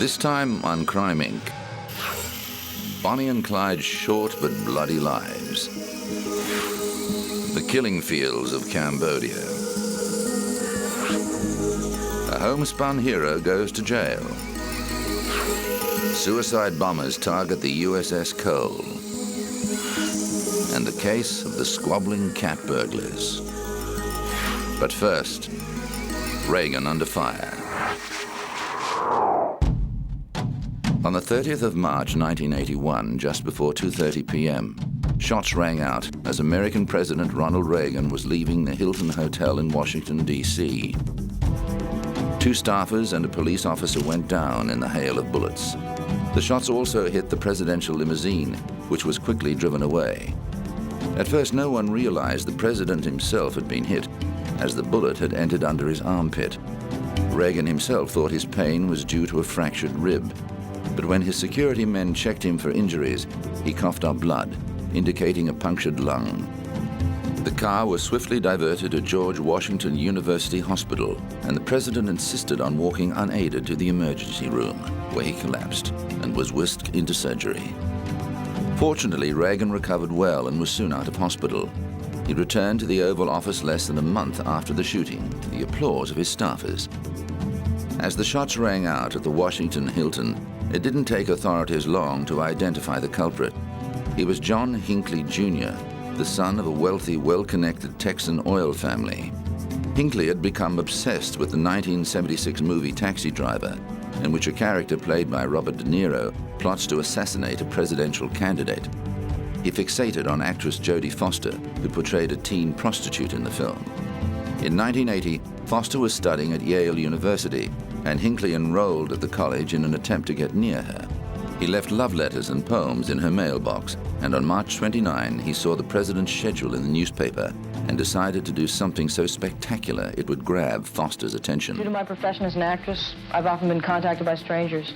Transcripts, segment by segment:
This time on Crime Inc., Bonnie and Clyde's short but bloody lives. The killing fields of Cambodia. A homespun hero goes to jail. Suicide bombers target the USS Cole. And the case of the squabbling cat burglars. But first, Reagan under fire. On the 30th of March 1981, just before 2:30 p.m., shots rang out as American President Ronald Reagan was leaving the Hilton Hotel in Washington, D.C. Two staffers and a police officer went down in the hail of bullets. The shots also hit the presidential limousine, which was quickly driven away. At first, no one realized the president himself had been hit, as the bullet had entered under his armpit. Reagan himself thought his pain was due to a fractured rib. But when his security men checked him for injuries, he coughed up blood, indicating a punctured lung. The car was swiftly diverted to George Washington University Hospital, and the president insisted on walking unaided to the emergency room, where he collapsed and was whisked into surgery. Fortunately, Reagan recovered well and was soon out of hospital. He returned to the Oval Office less than a month after the shooting, to the applause of his staffers. As the shots rang out at the Washington Hilton, it didn't take authorities long to identify the culprit. He was John Hinckley Jr., the son of a wealthy, well-connected Texan oil family. Hinckley had become obsessed with the 1976 movie Taxi Driver, in which a character played by Robert De Niro plots to assassinate a presidential candidate. He fixated on actress Jodie Foster, who portrayed a teen prostitute in the film. In 1980, Foster was studying at Yale University, and Hinckley enrolled at the college in an attempt to get near her. He left love letters and poems in her mailbox, and on March 29, he saw the president's schedule in the newspaper and decided to do something so spectacular it would grab Foster's attention. Due to my profession as an actress, I've often been contacted by strangers.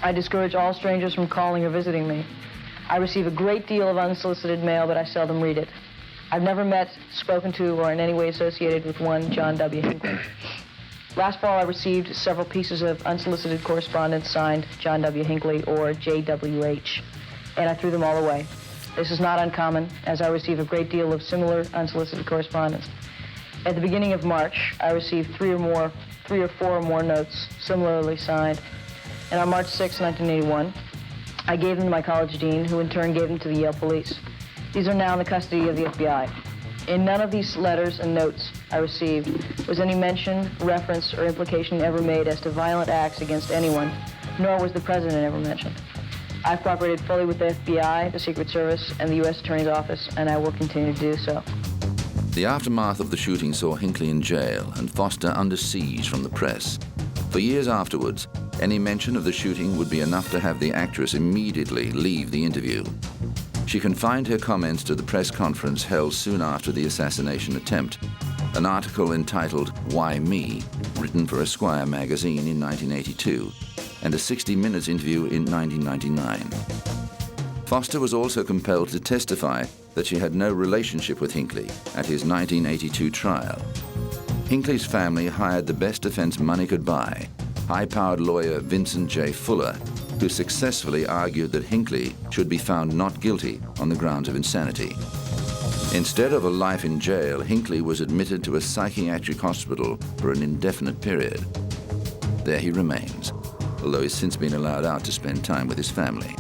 I discourage all strangers from calling or visiting me. I receive a great deal of unsolicited mail, but I seldom read it. I've never met, spoken to, or in any way associated with one John W. Hinckley. Last fall, I received several pieces of unsolicited correspondence signed John W. Hinckley or JWH, and I threw them all away. This is not uncommon, as I receive a great deal of similar unsolicited correspondence. At the beginning of March, I received three or four or more notes similarly signed, and on March 6, 1981, I gave them to my college dean, who in turn gave them to the Yale police. These are now in the custody of the FBI. In none of these letters and notes I received was any mention, reference, or implication ever made as to violent acts against anyone, nor was the president ever mentioned. I've cooperated fully with the FBI, the Secret Service, and the U.S. Attorney's Office, and I will continue to do so. The aftermath of the shooting saw Hinckley in jail and Foster under siege from the press. For years afterwards, any mention of the shooting would be enough to have the actress immediately leave the interview. She confined her comments to the press conference held soon after the assassination attempt, an article entitled "Why Me?" written for Esquire magazine in 1982, and a 60 Minutes interview in 1999. Foster was also compelled to testify that she had no relationship with Hinckley at his 1982 trial. Hinckley's family hired the best defense money could buy, high-powered lawyer Vincent J. Fuller, who successfully argued that Hinckley should be found not guilty on the grounds of insanity. Instead of a life in jail, Hinckley was admitted to a psychiatric hospital for an indefinite period. There he remains, although he's since been allowed out to spend time with his family.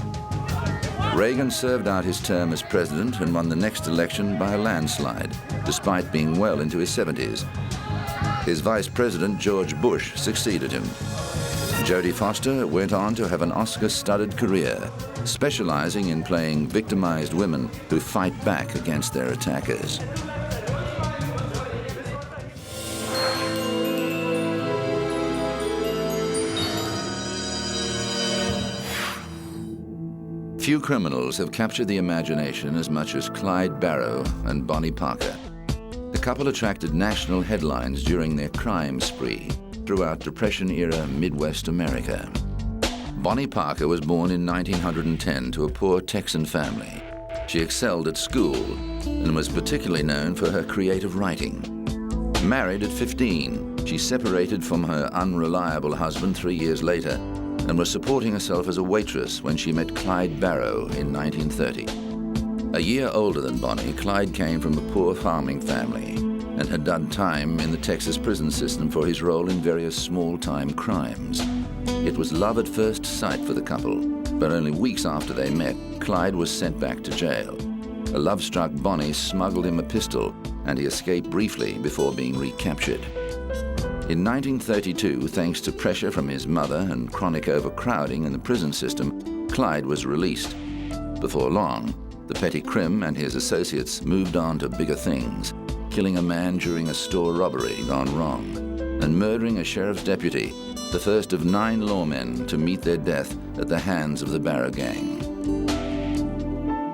Reagan served out his term as president and won the next election by a landslide, despite being well into his 70s. His vice president, George Bush, succeeded him. Jodie Foster went on to have an Oscar-studded career, specializing in playing victimized women who fight back against their attackers. Few criminals have captured the imagination as much as Clyde Barrow and Bonnie Parker. The couple attracted national headlines during their crime spree throughout Depression-era Midwest America. Bonnie Parker was born in 1910 to a poor Texan family. She excelled at school and was particularly known for her creative writing. Married at 15, she separated from her unreliable husband 3 years later and was supporting herself as a waitress when she met Clyde Barrow in 1930. A year older than Bonnie, Clyde came from a poor farming family and had done time in the Texas prison system for his role in various small-time crimes. It was love at first sight for the couple, but only weeks after they met, Clyde was sent back to jail. A love-struck Bonnie smuggled him a pistol, and he escaped briefly before being recaptured. In 1932, thanks to pressure from his mother and chronic overcrowding in the prison system, Clyde was released. Before long, the petty crim and his associates moved on to bigger things, killing a man during a store robbery gone wrong, and murdering a sheriff's deputy, the first of 9 lawmen to meet their death at the hands of the Barrow Gang.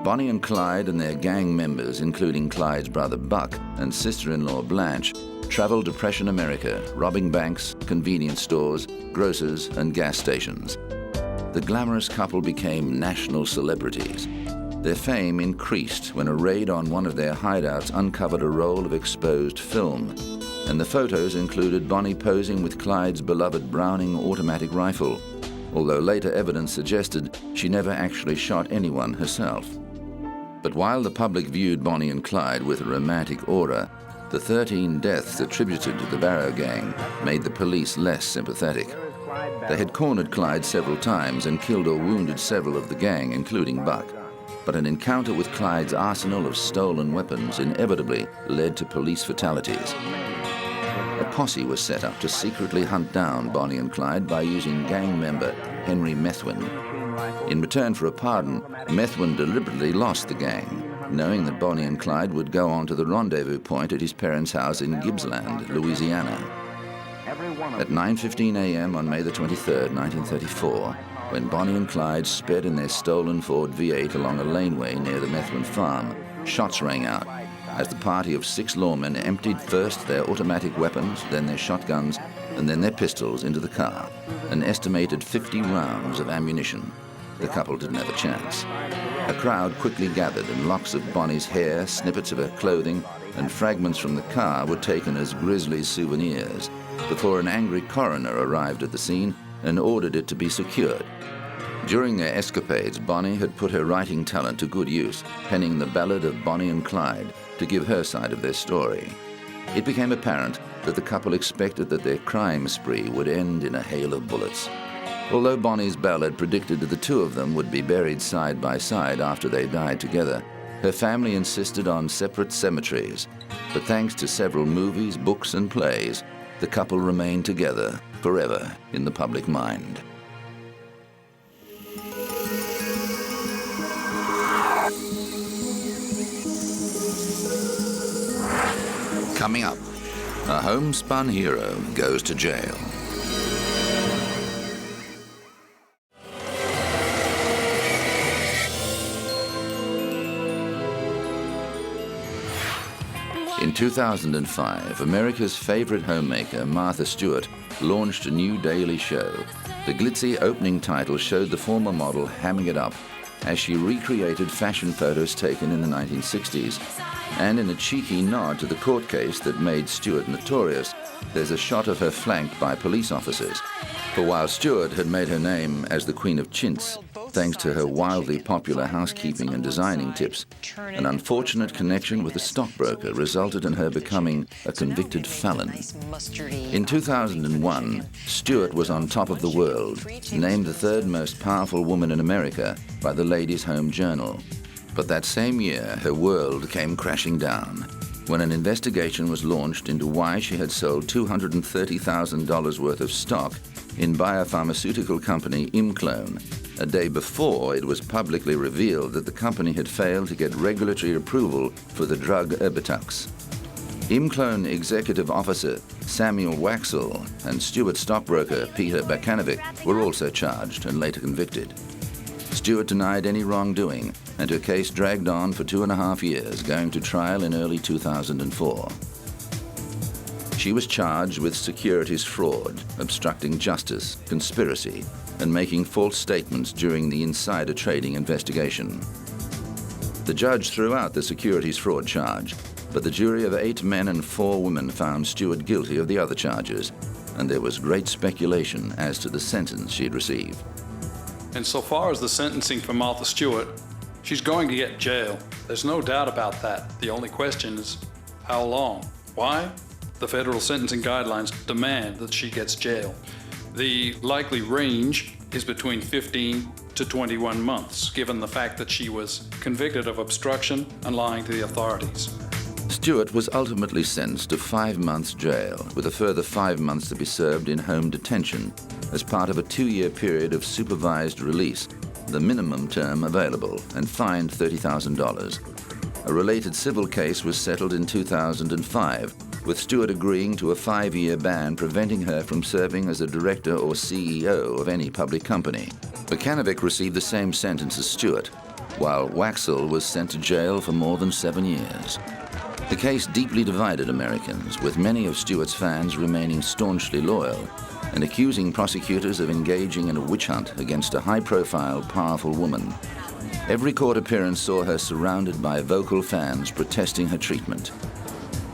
Bonnie and Clyde and their gang members, including Clyde's brother Buck and sister-in-law Blanche, traveled Depression America, robbing banks, convenience stores, grocers, and gas stations. The glamorous couple became national celebrities. Their fame increased when a raid on one of their hideouts uncovered a roll of exposed film, and the photos included Bonnie posing with Clyde's beloved Browning automatic rifle, although later evidence suggested she never actually shot anyone herself. But while the public viewed Bonnie and Clyde with a romantic aura, the 13 deaths attributed to the Barrow Gang made the police less sympathetic. They had cornered Clyde several times and killed or wounded several of the gang, including Buck. But an encounter with Clyde's arsenal of stolen weapons inevitably led to police fatalities. A posse was set up to secretly hunt down Bonnie and Clyde by using gang member Henry Methuen. In return for a pardon, Methuen deliberately lost the gang, knowing that Bonnie and Clyde would go on to the rendezvous point at his parents' house in Gibbsland, Louisiana. At 9:15 a.m. on May the 23rd, 1934, when Bonnie and Clyde sped in their stolen Ford V8 along a laneway near the Methuen farm, shots rang out as the party of 6 lawmen emptied first their automatic weapons, then their shotguns, and then their pistols into the car, an estimated 50 rounds of ammunition. The couple didn't have a chance. A crowd quickly gathered, and locks of Bonnie's hair, snippets of her clothing, and fragments from the car were taken as grisly souvenirs before an angry coroner arrived at the scene and ordered it to be secured. During their escapades, Bonnie had put her writing talent to good use, penning the Ballad of Bonnie and Clyde to give her side of their story. It became apparent that the couple expected that their crime spree would end in a hail of bullets. Although Bonnie's ballad predicted that the two of them would be buried side by side after they died together, her family insisted on separate cemeteries. But thanks to several movies, books, and plays, the couple remained together forever in the public mind. Coming up, a homespun hero goes to jail. In 2005, America's favorite homemaker, Martha Stewart, launched a new daily show. The glitzy opening title showed the former model hamming it up as she recreated fashion photos taken in the 1960s. And in a cheeky nod to the court case that made Stewart notorious, there's a shot of her flanked by police officers. For while Stewart had made her name as the Queen of Chintz, thanks to her wildly popular housekeeping and designing tips, an unfortunate connection with a stockbroker resulted in her becoming a convicted felon. In 2001, Stewart was on top of the world, named the 3rd most powerful woman in America by the Ladies' Home Journal. But that same year, her world came crashing down when an investigation was launched into why she had sold $230,000 worth of stock in biopharmaceutical company Imclone, a day before it was publicly revealed that the company had failed to get regulatory approval for the drug Erbitux. Imclone executive officer Samuel Waxel and Stewart stockbroker Peter Bakanovic were also charged and later convicted. Stewart denied any wrongdoing, and her case dragged on for 2.5 years, going to trial in early 2004. She was charged with securities fraud, obstructing justice, conspiracy, and making false statements during the insider trading investigation. The judge threw out the securities fraud charge, but the jury of 8 men and 4 women found Stewart guilty of the other charges, and there was great speculation as to the sentence she'd receive. And so far as the sentencing for Martha Stewart, she's going to get jail. There's no doubt about that. The only question is, how long? Why? The federal sentencing guidelines demand that she gets jail. The likely range is between 15 to 21 months, given the fact that she was convicted of obstruction and lying to the authorities. Stewart was ultimately sentenced to 5 months jail, with a further 5 months to be served in home detention as part of a 2-year period of supervised release, the minimum term available, and fined $30,000. A related civil case was settled in 2005, with Stewart agreeing to a 5-year ban preventing her from serving as a director or CEO of any public company. Bukanovic received the same sentence as Stewart, while Waxel was sent to jail for more than 7 years. The case deeply divided Americans, with many of Stewart's fans remaining staunchly loyal and accusing prosecutors of engaging in a witch hunt against a high-profile, powerful woman. Every court appearance saw her surrounded by vocal fans protesting her treatment.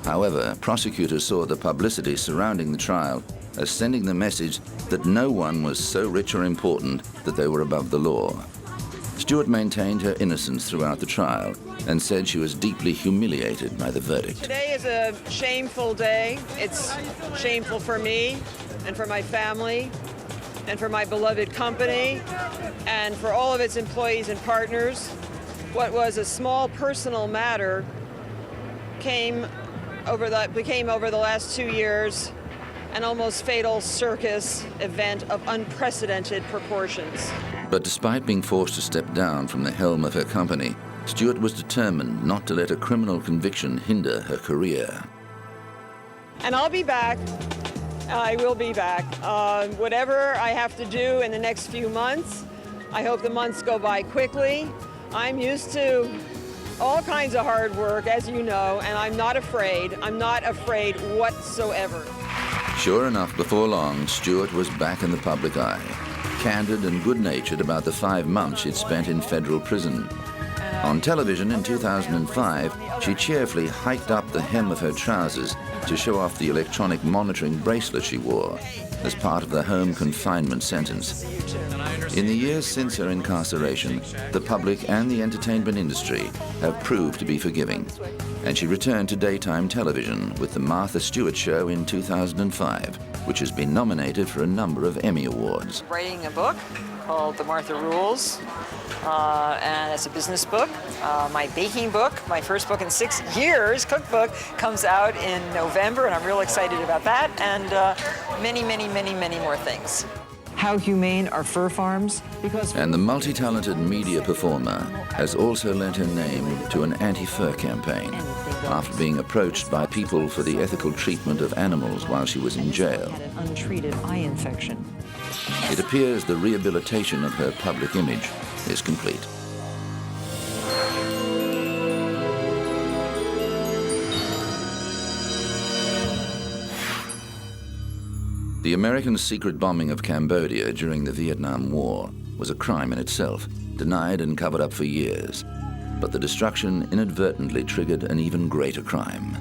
However, prosecutors saw the publicity surrounding the trial as sending the message that no one was so rich or important that they were above the law. Stewart maintained her innocence throughout the trial and said she was deeply humiliated by the verdict. Today is a shameful day. It's shameful for me and for my family and for my beloved company and for all of its employees and partners. What was a small personal matter became over the last 2 years an almost fatal circus event of unprecedented proportions. But despite being forced to step down from the helm of her company, Stewart was determined not to let a criminal conviction hinder her career. And I'll be back. I will be back. Whatever I have to do in the next few months, I hope the months go by quickly. I'm used to all kinds of hard work, as you know, and I'm not afraid. I'm not afraid whatsoever. Sure enough, before long, Stewart was back in the public eye, candid and good-natured about the 5 months she'd spent in federal prison. On television in 2005, she cheerfully hiked up the hem of her trousers to show off the electronic monitoring bracelet she wore as part of the home confinement sentence. In the years since her incarceration, the public and the entertainment industry have proved to be forgiving, and she returned to daytime television with The Martha Stewart Show in 2005, which has been nominated for a number of Emmy Awards. Writing a book called The Martha Rules, and it's a business book. My baking book, my first book in 6 years, cookbook, comes out in November, and I'm real excited about that, and many, many, many, many more things. How humane are fur farms? And the multi-talented media performer has also lent her name to an anti-fur campaign after being approached by people for the ethical treatment of animals while she was in jail. Had an untreated eye infection. It appears the rehabilitation of her public image is complete. The American secret bombing of Cambodia during the Vietnam War was a crime in itself, denied and covered up for years. But the destruction inadvertently triggered an even greater crime: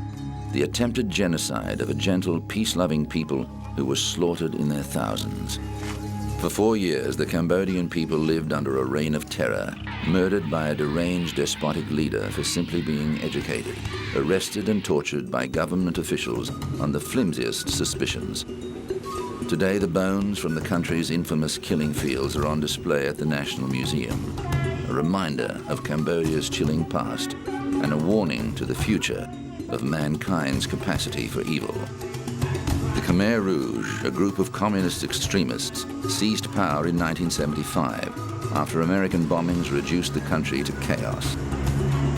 the attempted genocide of a gentle, peace-loving people who were slaughtered in their thousands. For 4 years, the Cambodian people lived under a reign of terror, murdered by a deranged despotic leader for simply being educated, arrested and tortured by government officials on the flimsiest suspicions. Today, the bones from the country's infamous killing fields are on display at the National Museum, a reminder of Cambodia's chilling past and a warning to the future of mankind's capacity for evil. The Khmer Rouge, a group of communist extremists, seized power in 1975 after American bombings reduced the country to chaos.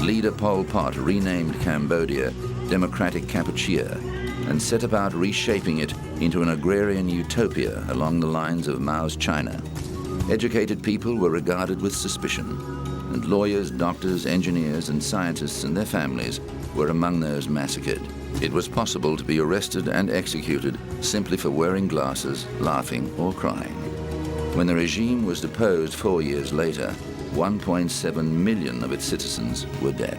Leader Pol Pot renamed Cambodia Democratic Kampuchea and set about reshaping it into an agrarian utopia along the lines of Mao's China. Educated people were regarded with suspicion, and lawyers, doctors, engineers, and scientists and their families were among those massacred. It was possible to be arrested and executed simply for wearing glasses, laughing, or crying. When the regime was deposed 4 years later, 1.7 million of its citizens were dead.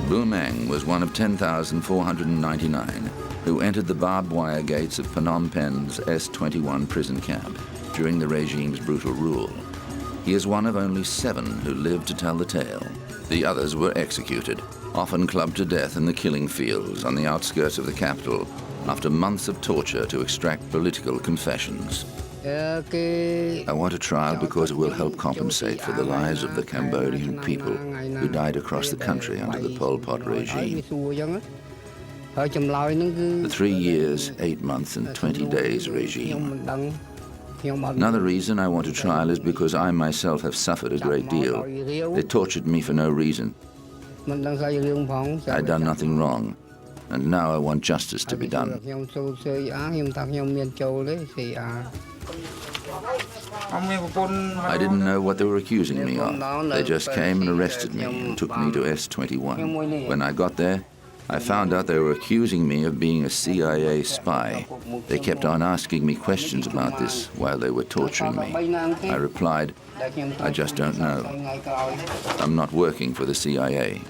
Bu Meng was one of 10,499 who entered the barbed wire gates of Phnom Penh's S-21 prison camp during the regime's brutal rule. He is one of only 7 who lived to tell the tale. The others were executed, often clubbed to death in the killing fields on the outskirts of the capital after months of torture to extract political confessions. I want a trial because it will help compensate for the lives of the Cambodian people who died across the country under the Pol Pot regime. The 3 years, 8 months and 20 days regime. Another reason I want a trial is because I myself have suffered a great deal. They tortured me for no reason. I'd done nothing wrong, and now I want justice to be done. I didn't know what they were accusing me of. They just came and arrested me and took me to S-21. When I got there, I found out they were accusing me of being a CIA spy. They kept on asking me questions about this while they were torturing me. I replied, I just don't know. I'm not working for the CIA.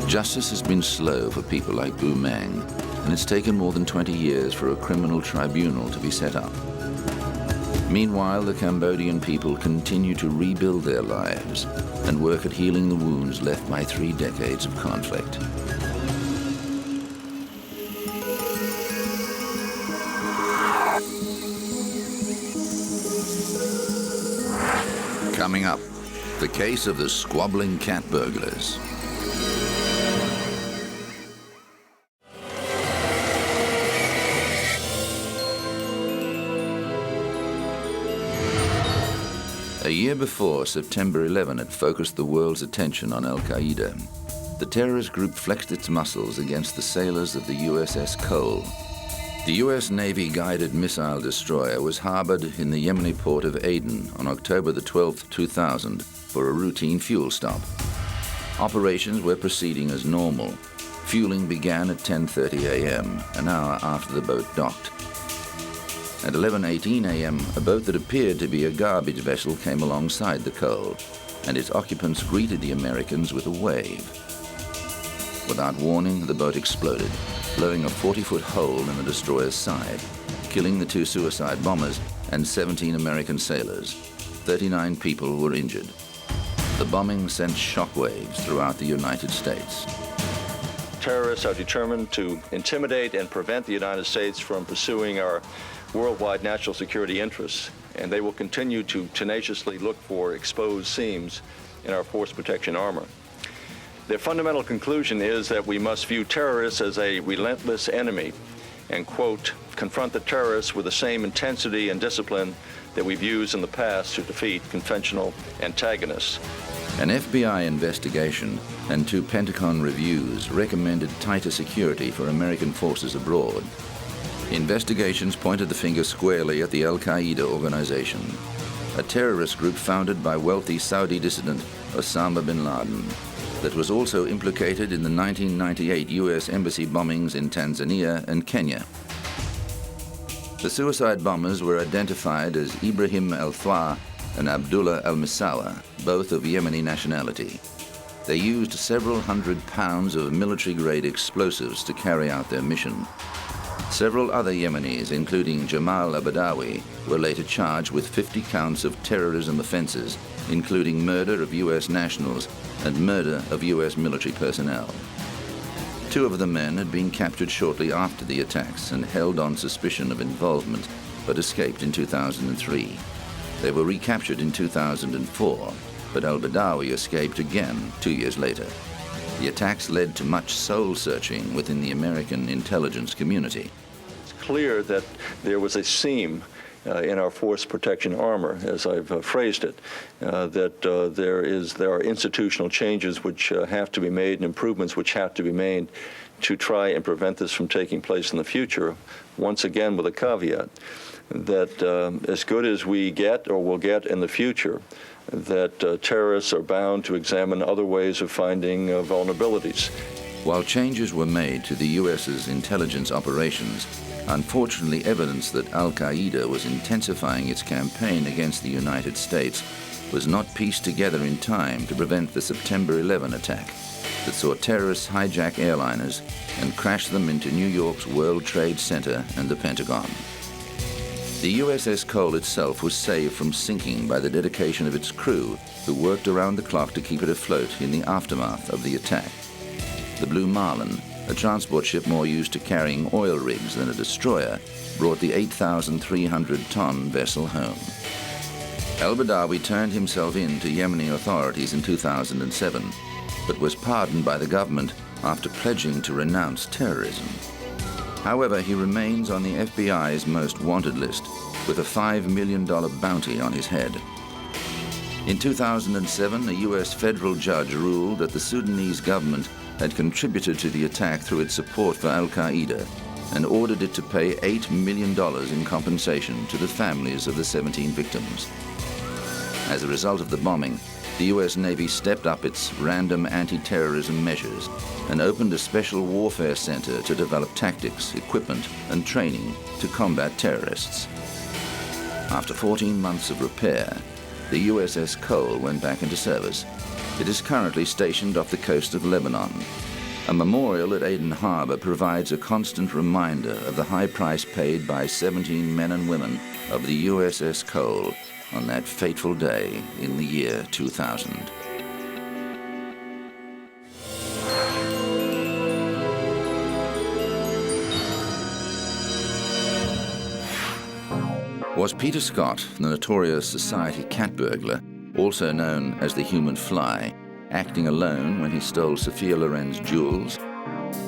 Justice has been slow for people like Bu Meng, and it's taken more than 20 years for a criminal tribunal to be set up. Meanwhile, the Cambodian people continue to rebuild their lives and work at healing the wounds left by 3 decades of conflict. Coming up, the case of the squabbling cat burglars. A year before, September 11 had focused the world's attention on Al-Qaeda. The terrorist group flexed its muscles against the sailors of the USS Cole. The US Navy guided missile destroyer was harbored in the Yemeni port of Aden on October the 12th, 2000 for a routine fuel stop. Operations were proceeding as normal. Fueling began at 10:30 a.m., an hour after the boat docked. At 11:18 a.m., a boat that appeared to be a garbage vessel came alongside the Cole, and its occupants greeted the Americans with a wave. Without warning, the boat exploded, blowing a 40-foot hole in the destroyer's side, killing the 2 suicide bombers and 17 American sailors. 39 people were injured. The bombing sent shockwaves throughout the United States. Terrorists are determined to intimidate and prevent the United States from pursuing our worldwide national security interests, and they will continue to tenaciously look for exposed seams in our force protection armor. Their fundamental conclusion is that we must view terrorists as a relentless enemy and, quote, confront the terrorists with the same intensity and discipline that we've used in the past to defeat conventional antagonists. An FBI investigation and 2 Pentagon reviews recommended tighter security for American forces abroad. Investigations pointed the finger squarely at the Al-Qaeda organization, a terrorist group founded by wealthy Saudi dissident Osama bin Laden that was also implicated in the 1998 U.S. embassy bombings in Tanzania and Kenya. The suicide bombers were identified as Ibrahim al-Thwa and Abdullah al-Misawa, both of Yemeni nationality. They used several hundred pounds of military-grade explosives to carry out their mission. Several other Yemenis, including Jamal al-Badawi, were later charged with 50 counts of terrorism offenses, including murder of U.S. nationals and murder of U.S. military personnel. 2 of the men had been captured shortly after the attacks and held on suspicion of involvement, but escaped in 2003. They were recaptured in 2004, but al-Badawi escaped again 2 years later. The attacks led to much soul-searching within the American intelligence community. It's clear that there was a seam in our force protection armor, as I've phrased it, that there are institutional changes which have to be made and improvements which have to be made to try and prevent this from taking place in the future, once again with a caveat that as good as we get or will get in the future, that terrorists are bound to examine other ways of finding vulnerabilities. While changes were made to the U.S.'s intelligence operations, unfortunately evidence that Al-Qaeda was intensifying its campaign against the United States was not pieced together in time to prevent the September 11 attack. that saw terrorists hijack airliners and crash them into New York's World Trade Center and the Pentagon. The USS Cole itself was saved from sinking by the dedication of its crew, who worked around the clock to keep it afloat in the aftermath of the attack. The Blue Marlin, a transport ship more used to carrying oil rigs than a destroyer, brought the 8,300-ton vessel home. Al-Badawi turned himself in to Yemeni authorities in 2007, but was pardoned by the government after pledging to renounce terrorism. However, he remains on the FBI's most wanted list, with a $5 million bounty on his head. In 2007, a U.S. federal judge ruled that the Sudanese government had contributed to the attack through its support for al-Qaeda and ordered it to pay $8 million in compensation to the families of the 17 victims. As a result of the bombing, the U.S. Navy stepped up its random anti-terrorism measures and opened a special warfare center to develop tactics, equipment, and training to combat terrorists. After 14 months of repair, the USS Cole went back into service. It is currently stationed off the coast of Lebanon. A memorial at Aden Harbor provides a constant reminder of the high price paid by 17 men and women of the USS Cole on that fateful day in the year 2000. Was Peter Scott, the notorious society cat burglar, also known as the Human Fly, acting alone when he stole Sophia Loren's jewels?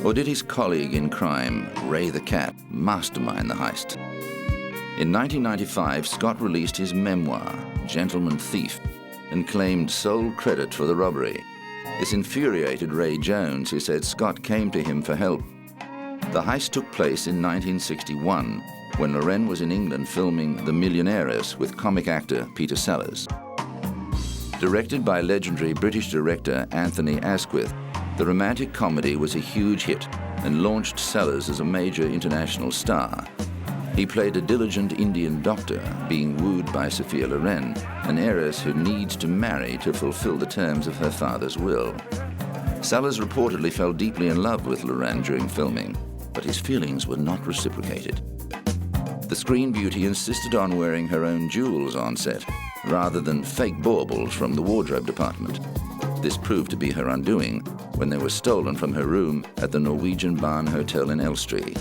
Or did his colleague in crime, Ray the Cat, mastermind the heist? In 1995, Scott released his memoir, Gentleman Thief, and claimed sole credit for the robbery. This infuriated Ray Jones, who said Scott came to him for help. The heist took place in 1961, when Loren was in England filming The Millionaires with comic actor Peter Sellers. Directed by legendary British director Anthony Asquith, the romantic comedy was a huge hit and launched Sellers as a major international star. He played a diligent Indian doctor being wooed by Sophia Loren, an heiress who needs to marry to fulfill the terms of her father's will. Sellers reportedly fell deeply in love with Loren during filming, but his feelings were not reciprocated. The screen beauty insisted on wearing her own jewels on set, rather than fake baubles from the wardrobe department. This proved to be her undoing when they were stolen from her room at the Norwegian Barn Hotel in Elstree.